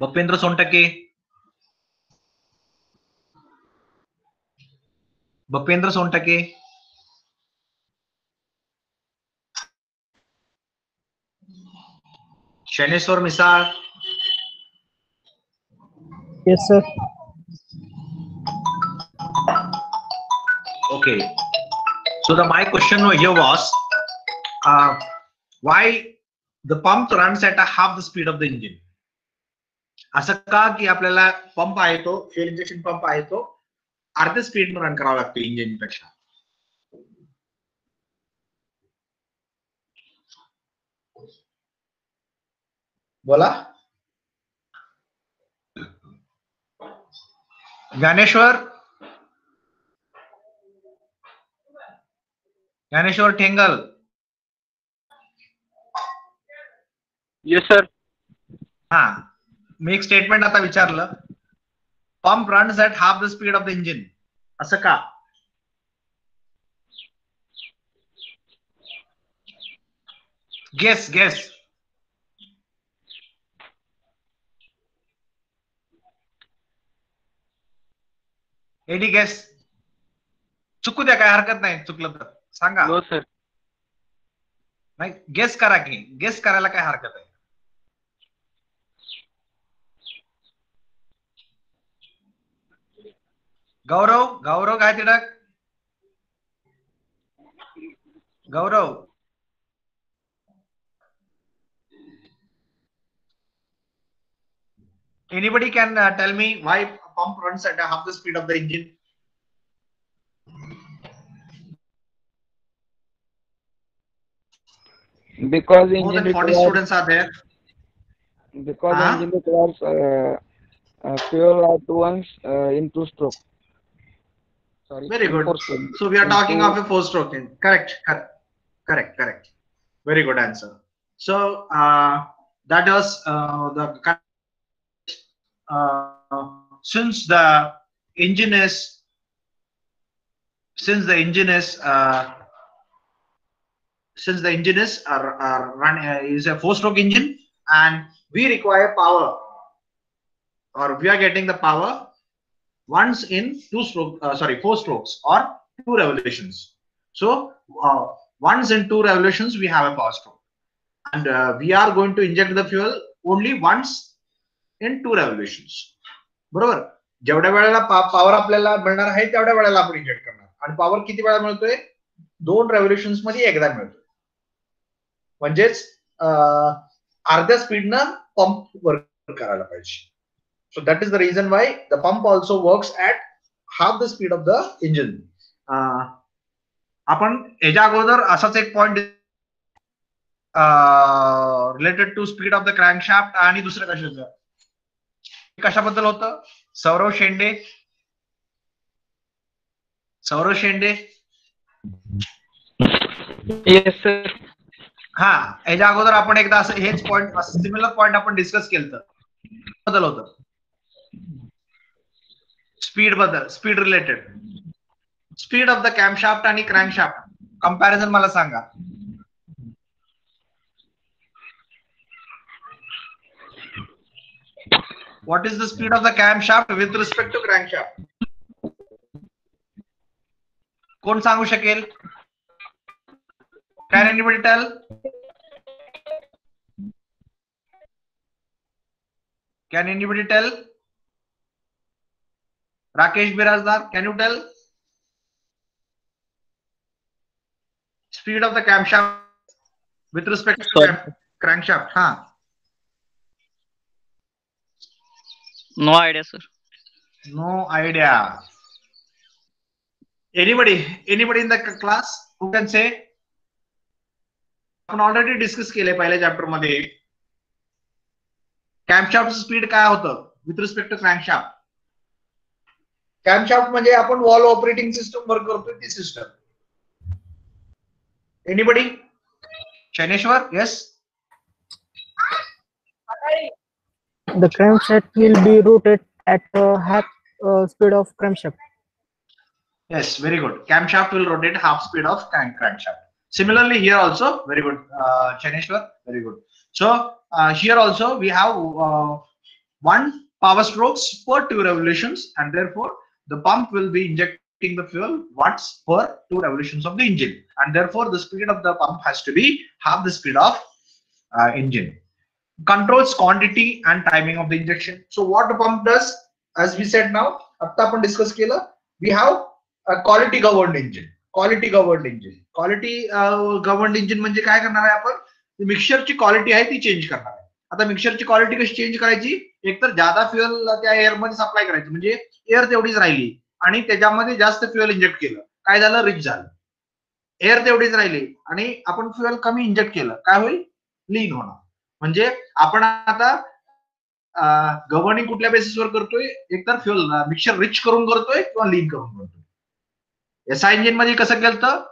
बपेंद्र Sontakke, बपेंद्र Sontakke, Shaneshwar Misal. Yes, sir. Okay. So my question here was, why the pump runs at a half the speed of the engine? असं का की आपल्याला pump आहे तो fuel injection pump आहे तो अर्ध्या स्पीड रन करावा लागतो इंजिन पेक्षा. बोला ज्ञानेश्वर, ज्ञानेश्वर ठेंगल. Yes sir. हा, मी एक स्टेटमेंट आता विचारलं, pump runs at half the speed of the engine, असं का? Guess guess. एडी गेस. चुकू द्या, काय हरकत नाही, चुकलं तर सांगा. No sir. नाही, गेस करा की, गेस करायला काय हरकत आहे. गौरव, गौरव काय तिडक, गौरव. Anybody can tell me why pump runs at half the speed of the engine? Because More engine than 40 requires, students are there. because engine requires fuel at once in two stroke. Sorry. Very good. Four stroke. So we are talking of a four-stroke engine. Correct, correct, correct, correct. Very good answer. So that was the since the engine is is a four-stroke engine, and we require power, or we are getting the power once in four strokes or 2 revolutions. So once in 2 revolutions we have a power stroke, and we are going to inject the fuel only once in 2 revolutions. बरोबर, जेवढ्या वेळेला power आपल्याला मिळणार आहे तेवढ्या वेळेला आपण inject करणार, आणि पॉवर किती वेळा मिळतोय? 2 रेव्होल्युशन्स मध्ये एकदा मिळतोय. म्हणजेच अर्ध्या स्पीडनं पंप वर्क करायला पाहिजे. So that is the reason why the pump also works at half the speed of the engine. आपण याच्या अगोदर असाच एक point related to speed of the crankshaft आणि दुसऱ्या कशाचं, कशाबद्दल होतं? सौरव शेंडे, सौरव शेंडे. Yes sir. हा, याच्या अगोदर आपण एकदा असं हेच पॉइंट, सिमिलर पॉइंट आपण डिस्कस केलं बद्दल होतं, स्पीड बद्दल, speed related, speed of the camshaft आणि क्रँकशाफ्ट कंपॅरिझन मला सांगा. What is the speed of the camshaft with respect to crankshaft? कोण सांगू शकेल? Can anybody tell? Can anybody tell? Rakesh Birazdar, can you tell? Speed of the camshaft with respect to crankshaft. हाँ. No idea sir. No idea. Anybody in the class who can say? आपण already discuss केले पहिल्या chapter मध्ये. कॅमशाफ्ट speed काय होतं with respect to crankshaft? कॅमशाफ्ट म्हणजे आपण valve operating system work करतोय ती system. Anybody? Shaneshwar, yes. The crankshaft will be rotated at half speed of crankshaft. Yes, very good. Camshaft will rotate half speed of crankshaft. Similarly here also, very good, Shaneshwar, very good. So here also we have 1 power strokes per 2 revolutions, and therefore the pump will be injecting the fuel once per 2 revolutions of the engine, and therefore the speed of the pump has to be half the speed of engine. Controls quantity and timing of the injection. So what the pump does, as we said now, आता आपण discuss केलं, we have a quality governed engine. Quality governed engine म्हणजे काय करणार आहे आपण, मिक्सरची quality आहे ती चेंज करणार आहे. आता मिक्सरची क्वालिटी कशी चेंज करायची, एकतर जादा फ्युएल त्या एअर मध्ये सप्लाय करायचं, म्हणजे एअर तेवढीच राहिली आणि त्याच्यामध्ये जास्त फ्युएल इंजेक्ट केलं, काय झालं, रिच झालं. एअर तेवढीच राहिली आणि आपण फ्युएल कमी इंजेक्ट केलं, काय होईल, लीन होणार. म्हणजे आपण आता गव्हर्निंग कुठल्या बेसिसवर करतोय, एकतर फ्युएल मिक्सर रिच करून करतोय किंवा लीन करून करतोय. एसआय इंजिन मध्ये कसं केलं,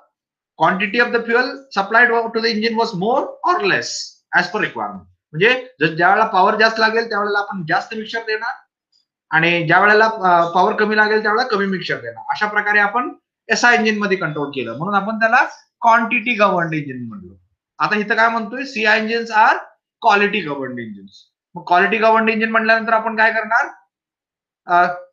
quantity of the fuel supplied to the engine was more or less as per requirement. म्हणजे ज्या वेळेला पॉवर जास्त लागेल त्यावेळेला आपण जास्त मिक्सर देणार आणि ज्या वेळेला पॉवर कमी लागेल त्यावेळेला कमी मिक्सर देणार. अशा प्रकारे आपण एसआय इंजिन मध्ये कंट्रोल केलं, म्हणून आपण त्याला क्वांटिटी गव्हर्न्ड इंजिन म्हणलो. आता इथं काय म्हणतोय, CI engines are quality governed engines. मग क्वालिटी गव्हर्न्ड इंजिन म्हटल्यानंतर आपण काय करणार,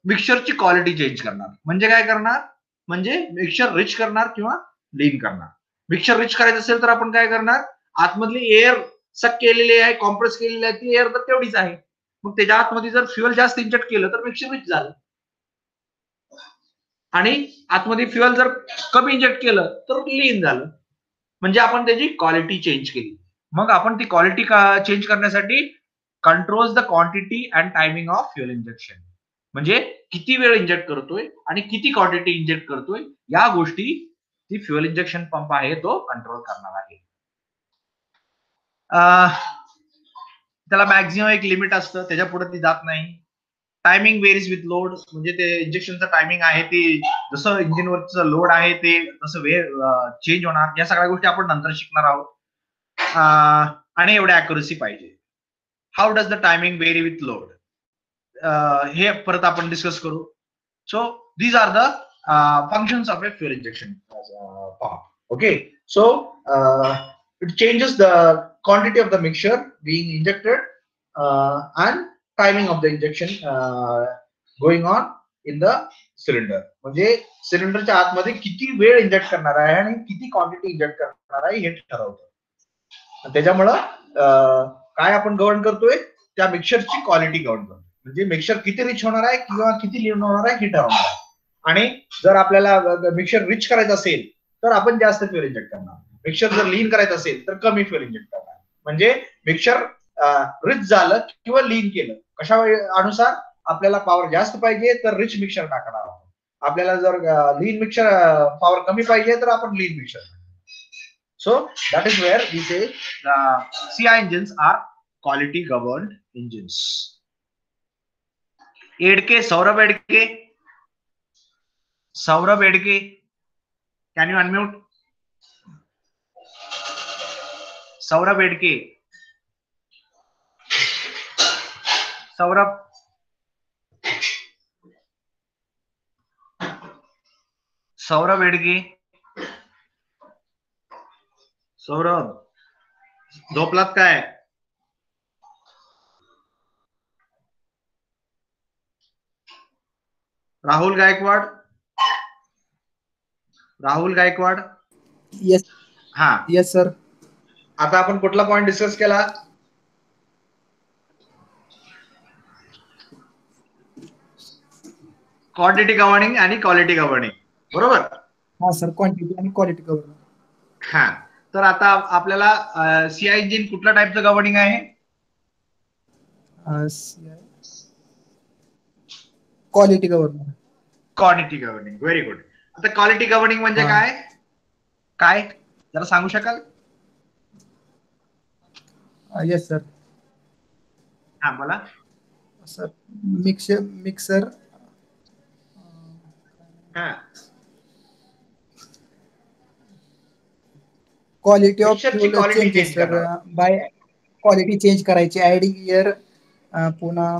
मिक्सरची क्वालिटी चेंज करणार. म्हणजे काय करणार, म्हणजे मिक्सर रिच करणार किंवा लीन करणार. मिक्सर रिच करायचं असेल तर आपण काय करणार, आतमधली एअर सक केलेली आहे, कॉम्प्रेस केलेली आहे, ती एअर तर तेवढीच आहे. मग त्याच्या आतमध्ये जर फ्युएल जास्त इंजेक्ट केलं तर मिक्सर रिच झालं, आणि आतमध्ये फ्युएल जर कमी इंजेक्ट केलं तर लीन झालं. म्हणजे आपण त्याची क्वालिटी चेंज केली. मग आपण ती क्वालिटी चेंज करण्यासाठी controls the quantity and timing of fuel injection, म्हणजे किती वेळ इंजेक्ट करतोय आणि किती क्वांटिटी इंजेक्ट करतोय, या गोष्टी ती फ्युएल इंजेक्शन पंप आहे तो कंट्रोल करणार आहे. त्याला मॅक्झिमम एक लिमिट असतं, त्याच्या पुढे ती जात नाही. टायमिंग वेरीज विथ लोड, म्हणजे ते इंजेक्शनचं टायमिंग आहे ते जसं इंजिनवरचं लोड आहे ते जसं वेळ चेंज होणार. या सगळ्या गोष्टी आपण नंतर शिकणार आहोत. आणि एवढी अॅक्युरसी पाहिजे. How does the timing vary with load, हे परत आपण डिस्कस करू. So these are the functions of a fuel injection pump. Okay, so it changes the quantity of the mixture being injected and timing of the injection going on in the cylinder. म्हणजे सिलेंडरच्या आतमध्ये किती वेळ inject करणार आहे आणि किती quantity inject करणार आहे हे ठरवतं. त्याच्यामुळं काय आपण गव्हर्न करतोय, त्या मिक्सरची क्वालिटी गव्हर्न करतो. म्हणजे मिक्सर किती रिच होणार आहे किंवा किती लीन होणार आहे हे ठरवणार आहे. आणि जर आपल्याला मिक्सर रिच करायचं असेल तर आपण जास्त फ्युएल इंजेक्ट करणार, मिक्सर जर लीन करायचं असेल तर कमी फ्युएल इंजेक्ट करणार. म्हणजे मिक्सर रिच झालं किंवा लीन केलं, कशा अनुसार आपल्याला पॉवर जास्त पाहिजे तर रिच मिक्सर टाकणार आहोत, आपल्याला जर लीन मिक्सर पॉवर कमी पाहिजे तर आपण lean mixer. So that is where we say CI engines are quality governed engines. Edke, Saurabh Edke, Saurabh Edke, can you unmute? Saurabh Edke, Saurabh, Saurabh Edke, Saurabh, झोपलात काय? राहुल गायकवाड, राहुल गायकवाड. येस. हा, येस सर. आता आपण कुठला पॉइंट डिस्कस केला? क्वांटिटी गव्हर्निंग आणि quality governing, बरोबर? हा sir, quantity आणि क्वालिटी गव्हर्निंग. हा, तर आता आपल्याला सीआय इंजिन कुठल्या टाईपचं गव्हर्निंग आहे? Quality governing. Quantity governing, very good. आता क्वालिटी गव्हर्निंग म्हणजे काय काय जरा सांगू शकाल? Yes sir. हा बोला sir. Mixer quality of fuel changes sir, bye quality change करायची, ऍडिंग एअर, पुन्हा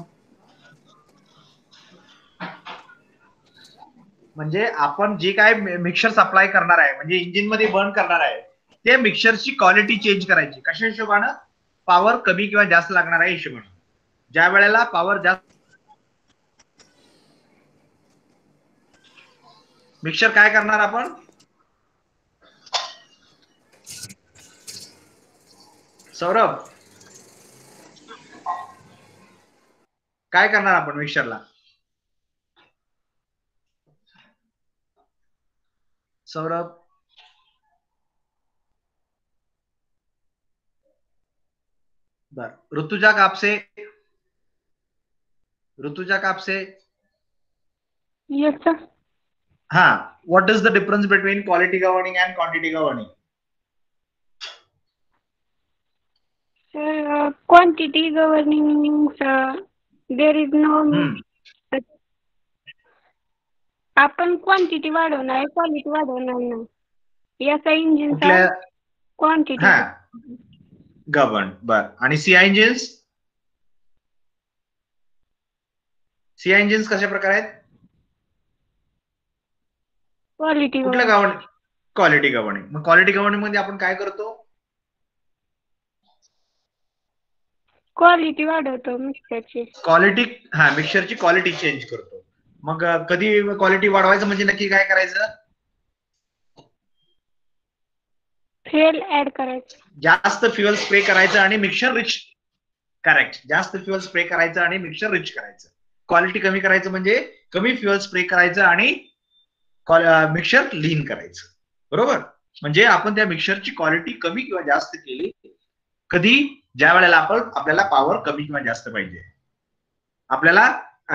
म्हणजे आपण जे काय मिक्सर सप्लाय करणार आहे, म्हणजे इंजिन मध्ये बर्न करणार आहे, ते मिक्सरची क्वालिटी चेंज करायची. कशा हिशोबानं? पॉवर कमी किंवा जास्त लागणार आहे हिशोबानं. ज्या वेळेला पॉवर जास्त, मिक्सर काय करणार आपण? सौरभ, काय करणार आपण मिक्सरला? सौरभ, बर, ऋतुजा कापसे, ऋतुजा कापसे. Yes, sir. हाँ, what is the difference between quality governing and quantity governing? Quantity governing means there is no. आपण क्वांटिटी वाढवणार, क्वालिटी वाढवणार नाही. याचा इंजिनचा क्वांटिटी गव्हर्न. बर, आणि सीआय इंजिन्स? सीआय इंजिन्स कशा प्रकारे आहेत? क्वालिटी कुठल्या गव्हर्निंग? Quality governing. मग क्वालिटी गव्हर्निंग मध्ये आपण काय करतो? क्वालिटी वाढवतो मिक्सरची. क्वालिटी, हा, मिक्सरची क्वालिटी चेंज करतो. मग कधी क्वालिटी वाढवायचं म्हणजे नक्की काय करायचं? फ्युएल ऍड करायचं, जास्त फ्युएल स्प्रे करायचं आणि मिक्सर रिच. करेक्ट, जास्त फ्युएल स्प्रे करायचं आणि मिक्सर रिच करायचं. क्वालिटी कमी करायचं म्हणजे कमी फ्युएल स्प्रे करायचं आणि मिक्सर लीन करायचं. बरोबर? म्हणजे आपण त्या मिक्सरची क्वालिटी कमी किंवा जास्त केली कधी? ज्या वेळेला आपल्याला पॉवर कमी किंवा जास्त पाहिजे. आपल्याला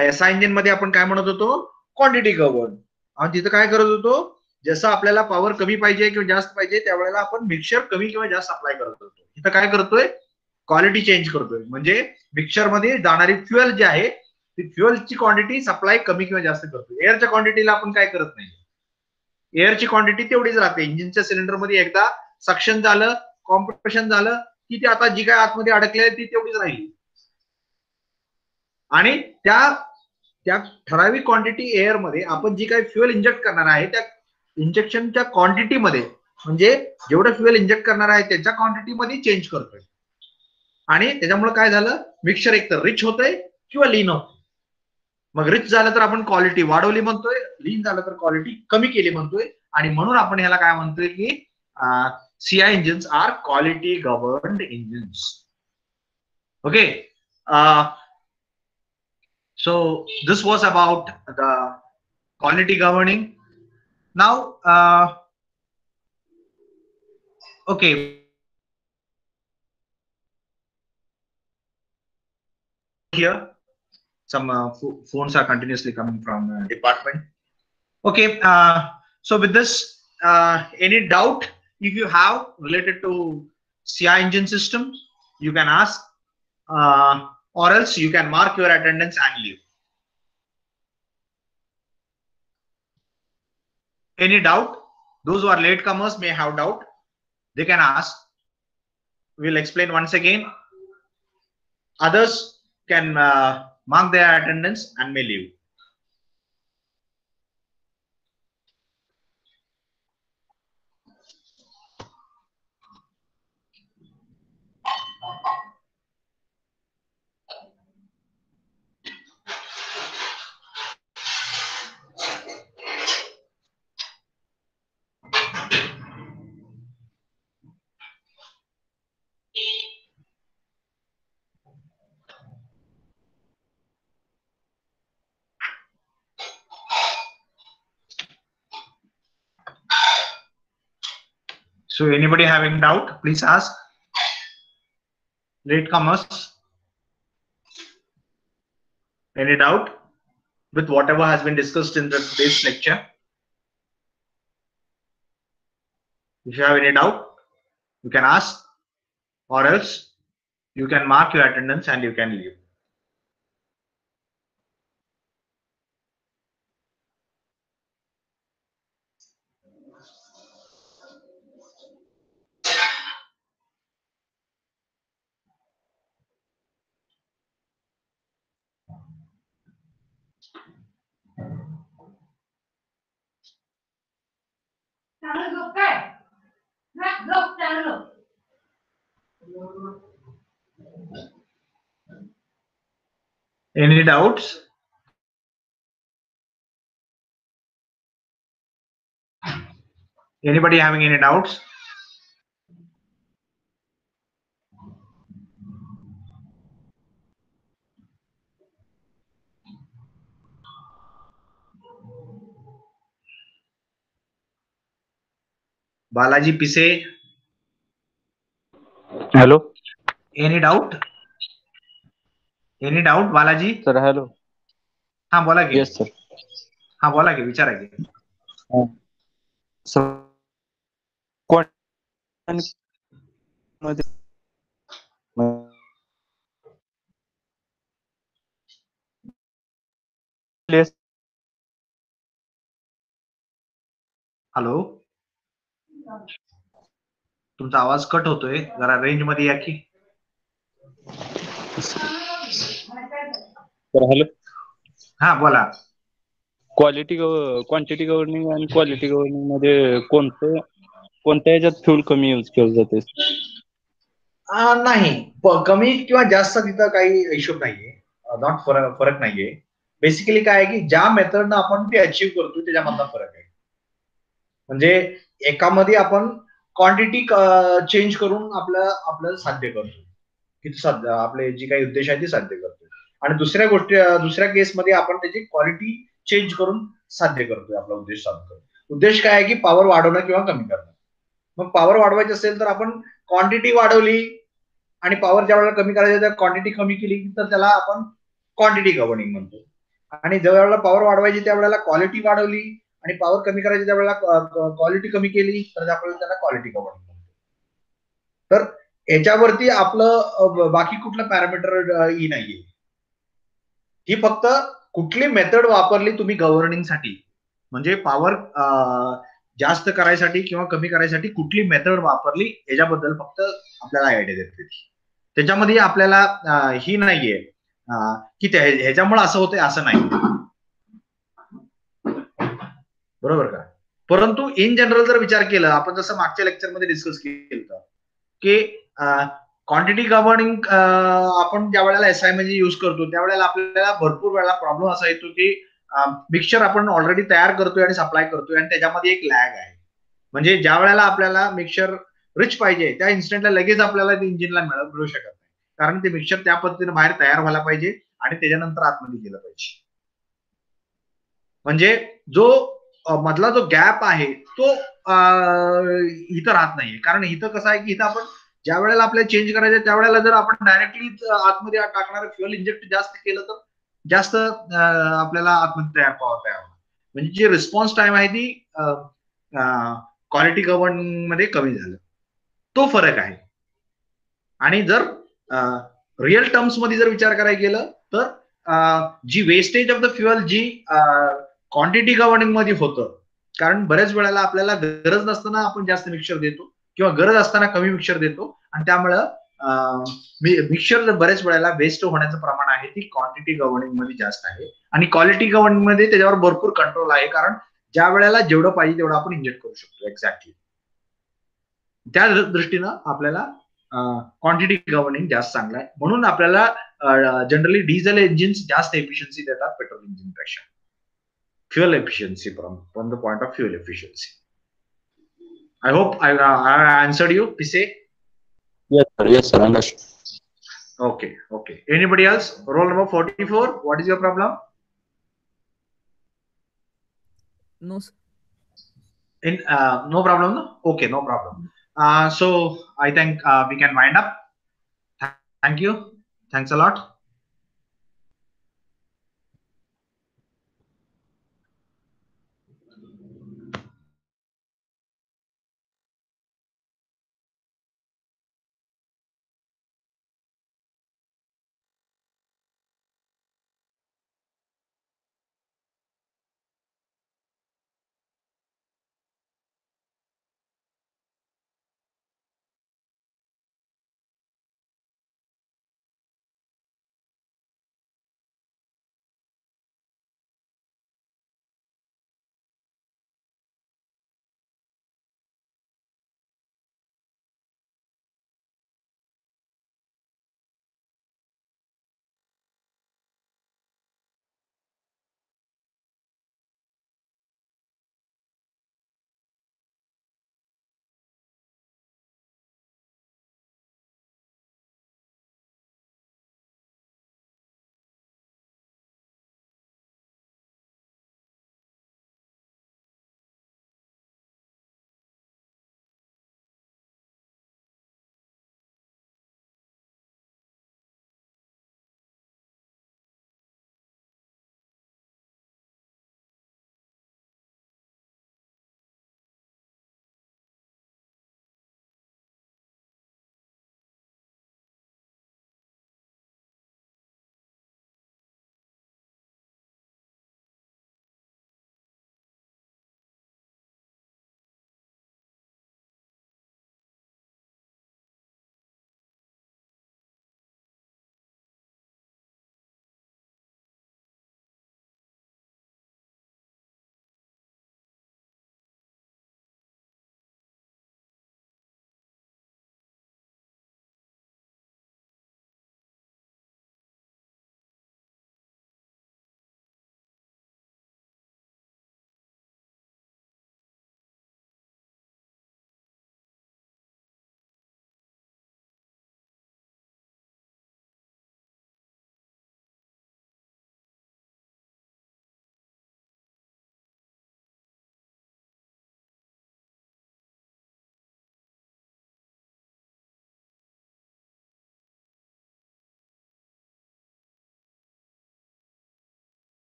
एसआय इंजिन मध्ये आपण काय म्हणत होतो? Quantity govern. आणि तिथं काय करत होतो? जसं आपल्याला पॉवर कमी पाहिजे किंवा जास्त पाहिजे त्यावेळेला आपण मिक्सर कमी किंवा जास्त अप्लाय करत होतो. इथं काय करतोय? क्वालिटी चेंज करतोय. म्हणजे मिक्सर मध्ये जाणारी फ्युएल जी आहे ती फ्युएलची क्वांटिटी सप्लाय कमी किंवा जास्त करतोय. एअरच्या क्वांटिटीला आपण काय करत नाही. एअरची क्वांटिटी तेवढीच राहते. इंजिनच्या सिलेंडर मध्ये एकदा सक्शन झालं, कॉम्प्रेशन झालं की ती आता जी काय आतमध्ये अडकली आहे ती तेवढीच राहिली. आणि त्या ठराविक क्वांटिटी एअर मध्ये आपण जी काही फ्युएल इंजेक्ट करणार आहे त्या इंजेक्शनच्या क्वांटिटी मध्ये, म्हणजे जेवढं फ्युएल इंजेक्ट करणार आहे त्याच्या क्वांटिटी मध्ये चेंज करतोय. आणि त्याच्यामुळे काय झालं? मिक्सर एकतर रिच होतंय किंवा लीन होतंय. मग रिच झालं तर आपण क्वालिटी वाढवली म्हणतोय, लीन झालं तर क्वालिटी कमी केली म्हणतोय. आणि म्हणून आपण ह्याला काय म्हणतोय की CI engines are quality governed engines. Okay, so this was about the quality governing. Now okay, here some phones are continuously coming from department. Okay, so with this, any doubt if you have related to CI engine system, you can ask, or else you can mark your attendance and leave. Any doubt? Those who are latecomers may have doubt. They can ask. We'll explain once again. Others can mark their attendance and may leave. So anybody having doubt, please ask. Latecomers, any doubt with whatever has been discussed in today's lecture? If you have any doubt, you can ask, or else you can mark your attendance and you can leave. Any doubts? Anybody having any doubts? Balaji Pise. Hello. Any doubt? Any doubt, Balaji? Sir, hello. हाँ बोला की. Yes, sir. हाँ बोला की, विचारा की. So, hello, तुमचा आवाज कट होतोय, जरा रेंज मध्ये या की. Sir hello. हा बोला. क्वांटिटी गव्हर्निंग आणि क्वालिटी गव्हर्निंग मध्ये कोणत्या ह्याच्यात फ्यूल कमी यूज केलं जाते? नाही, कमी किंवा जास्त तिथं काही हिशोब नाहीये, नॉट फरक नाहीये. बेसिकली काय आहे की ज्या मेथडनं आपण ते अचीव्ह करतो त्याच्यामधला फरक आहे. म्हणजे एकामध्ये आपण क्वांटिटी चेंज करून आपलं साध्य करतो, की आपले जी काही उद्देश आहे ते साध्य करतो. आणि दुसऱ्या केसमध्ये आपण त्याची क्वालिटी चेंज करून साध्य करतोय, आपला उद्देश साध्य करतो. उद्देश काय आहे की पॉवर वाढवणं किंवा कमी करणं. मग पॉवर वाढवायची असेल तर आपण क्वांटिटी वाढवली आणि पॉवर ज्या वेळेला कमी करायची तर क्वांटिटी कमी केली तर त्याला आपण क्वांटिटी गव्हर्निंग म्हणतो. आणि ज्या वेळेला पॉवर वाढवायची त्यावेळेला क्वालिटी वाढवली आणि पॉवर कमी करायची त्यावेळेला क्वालिटी कमी केली तर आपल्याला त्याला क्वालिटी गव्हर्निंग म्हणतो. तर याच्यावरती आपलं बाकी कुठलं पॅरामीटर ही नाहीये. ही फक्त कुठली मेथड वापरली तुम्ही गव्हर्निंगसाठी, म्हणजे पॉवर जास्त करायसाठी किंवा कमी करायसाठी कुठली मेथड वापरली याच्याबद्दल फक्त आपल्याला आयडिया देते. त्याच्यामध्ये आपल्याला ही नाहीये की ह्याच्यामुळे असं होतंय असं नाही, बरोबर का. परंतु इन जनरल जर विचार केला, आपण जसं मागच्या लेक्चरमध्ये डिस्कस केलं की क्वांटिटी गव्हर्निंग आपण ज्या वेळेला एसआय मध्ये युज करतो त्यावेळेला आपल्याला भरपूर वेळा प्रॉब्लेम असा येतो की मिक्सचर आपण ऑलरेडी तयार करतोय आणि सप्लाय करतोय आणि त्याच्यामध्ये एक लॅग आहे. म्हणजे ज्या वेळेला आपल्याला मिक्सचर रिच पाहिजे त्या इन्स्टंटला लगेच आपल्याला इंजिनला मिळू शकत नाही, कारण ते मिक्सचर त्या पद्धतीने बाहेर तयार व्हायला पाहिजे आणि त्याच्यानंतर आतमध्ये गेलं पाहिजे. म्हणजे जो मधला जो गॅप आहे तो इथं राहत नाहीये. कारण इथं कसं आहे की इथं आपण ज्या वेळेला आपल्याला चेंज करायचं त्यावेळेला जर आपण डायरेक्टली आतमध्ये टाकणार फ्युएल इंजेक्ट जास्त केलं तर जास्त आपल्याला आतमध्ये पॉवर तयार होणार. म्हणजे जी रिस्पॉन्स टाइम आहे ती क्वालिटी गव्हर्निंग मध्ये कमी झालं, तो फरक आहे. आणि जर रिअल टर्म्स मध्ये जर विचार करायला गेलं तर जी वेस्टेज ऑफ द फ्युएल जी क्वांटिटी गव्हर्निंग मध्ये होतं, कारण बऱ्याच वेळेला आपल्याला गरज नसताना आपण जास्त मिक्सचर देतो किंवा गरज असताना कमी मिक्सचर देतो आणि त्यामुळं मिक्सचर बऱ्याच वेळेला वेस्ट होण्याचं प्रमाण आहे ती क्वांटिटी गव्हर्निंग मध्ये जास्त आहे. आणि क्वालिटी गव्हर्निंग मध्ये त्याच्यावर भरपूर कंट्रोल आहे, कारण ज्या वेळेला जेवढं पाहिजे तेवढं आपण इंजेक्ट करू शकतो एक्झॅक्टली. त्या दृष्टीनं आपल्याला क्वांटिटी गव्हर्निंग जास्त चांगला आहे. म्हणून आपल्याला जनरली डिझेल इंजिन्स जास्त एफिशियन्सी देतात पेट्रोल इंजिन पेक्षा. Fuel efficiency from the point of fuel efficiency. I hope I answered you, Pise. Yes, sir. Understood. Okay. Anybody else? Roll number 44. What is your problem? No, sir. No problem, no? Okay, no problem. So I think we can wind up. Thank you. Thanks a lot.